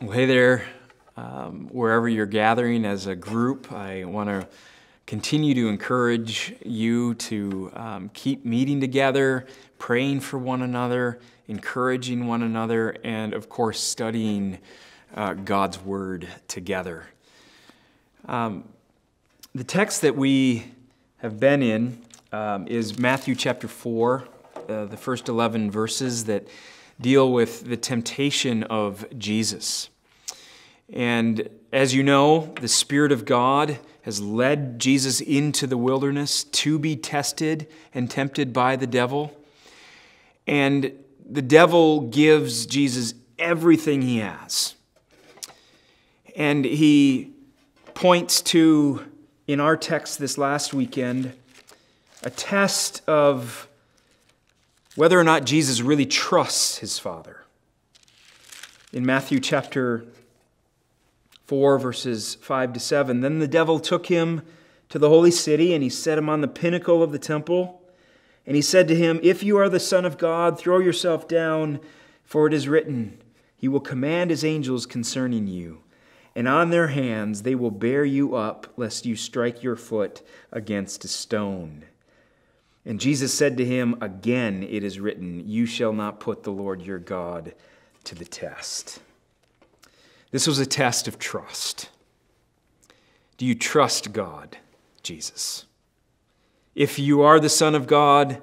Well, hey there, wherever you're gathering as a group, I want to continue to encourage you to keep meeting together, praying for one another, encouraging one another, and of course, studying God's Word together. The text that we have been in is Matthew chapter 4, the first 11 verses that deal with the temptation of Jesus. And as you know, the Spirit of God has led Jesus into the wilderness to be tested and tempted by the devil. And the devil gives Jesus everything he has. And he points to, in our text this last weekend, a test of whether or not Jesus really trusts his Father. In Matthew chapter 4, verses 5 to 7, then the devil took him to the holy city, and he set him on the pinnacle of the temple. And he said to him, "If you are the Son of God, throw yourself down, for it is written, He will command His angels concerning you, and on their hands they will bear you up, lest you strike your foot against a stone." And Jesus said to him, "Again it is written, You shall not put the Lord your God to the test." This was a test of trust. Do you trust God, Jesus? If you are the Son of God,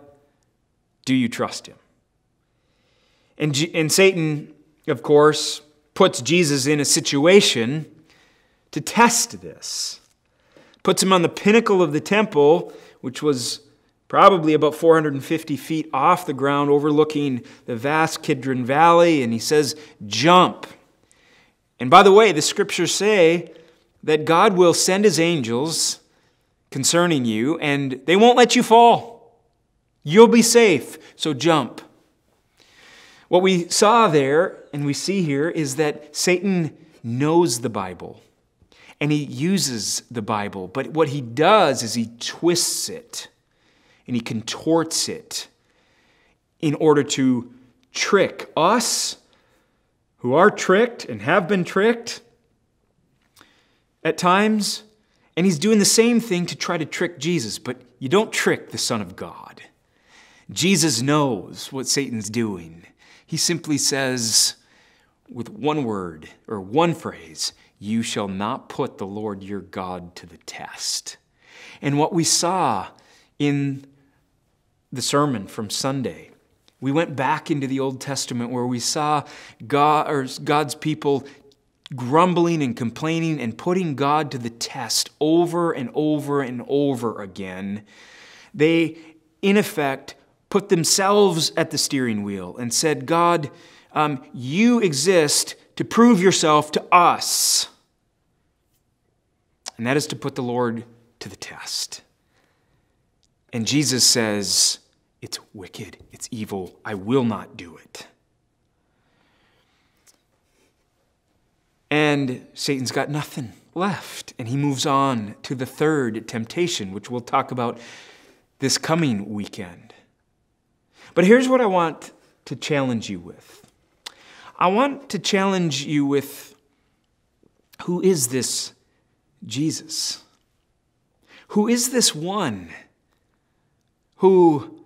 do you trust Him? And Satan, of course, puts Jesus in a situation to test this. Puts him on the pinnacle of the temple, which was probably about 450 feet off the ground, overlooking the vast Kidron Valley, and he says, "Jump." And by the way, the scriptures say that God will send His angels concerning you, and they won't let you fall. You'll be safe, so jump. What we saw there, and we see here, is that Satan knows the Bible, and he uses the Bible, but what he does is he twists it, and he contorts it in order to trick us who are tricked and have been tricked at times. And he's doing the same thing to try to trick Jesus, but you don't trick the Son of God. Jesus knows what Satan's doing. He simply says, with one word or one phrase, "You shall not put the Lord your God to the test." And what we saw in the sermon from Sunday, we went back into the Old Testament where we saw God's people grumbling and complaining and putting God to the test over and over and over again. They, in effect, put themselves at the steering wheel and said, "God, you exist to prove yourself to us." And that is to put the Lord to the test. And Jesus says, "It's wicked, it's evil, I will not do it." And Satan's got nothing left, and he moves on to the third temptation, which we'll talk about this coming weekend. But here's what I want to challenge you with. I want to challenge you with, who is this Jesus? Who is this one who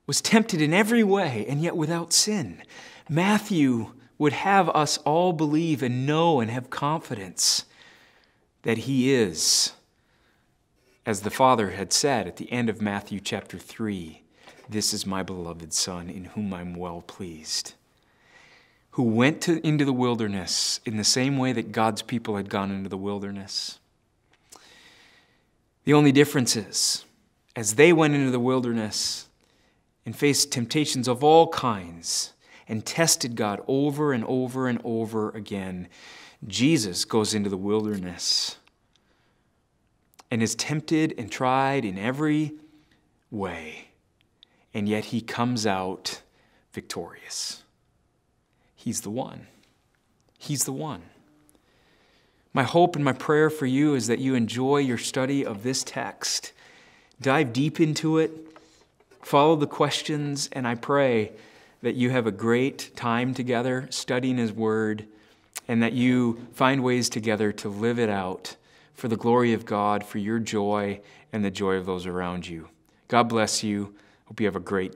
was tempted in every way and yet without sin? Matthew would have us all believe and know and have confidence that He is, as the Father had said at the end of Matthew chapter 3, "This is my beloved Son, in whom I'm well pleased," who went into the wilderness in the same way that God's people had gone into the wilderness. The only difference is, as they went into the wilderness and faced temptations of all kinds and tested God over and over and over again, Jesus goes into the wilderness and is tempted and tried in every way, and yet He comes out victorious. He's the one. He's the one. My hope and my prayer for you is that you enjoy your study of this text. Dive deep into it. Follow the questions, and I pray that you have a great time together studying His Word and that you find ways together to live it out for the glory of God, for your joy and the joy of those around you. God bless you. Hope you have a great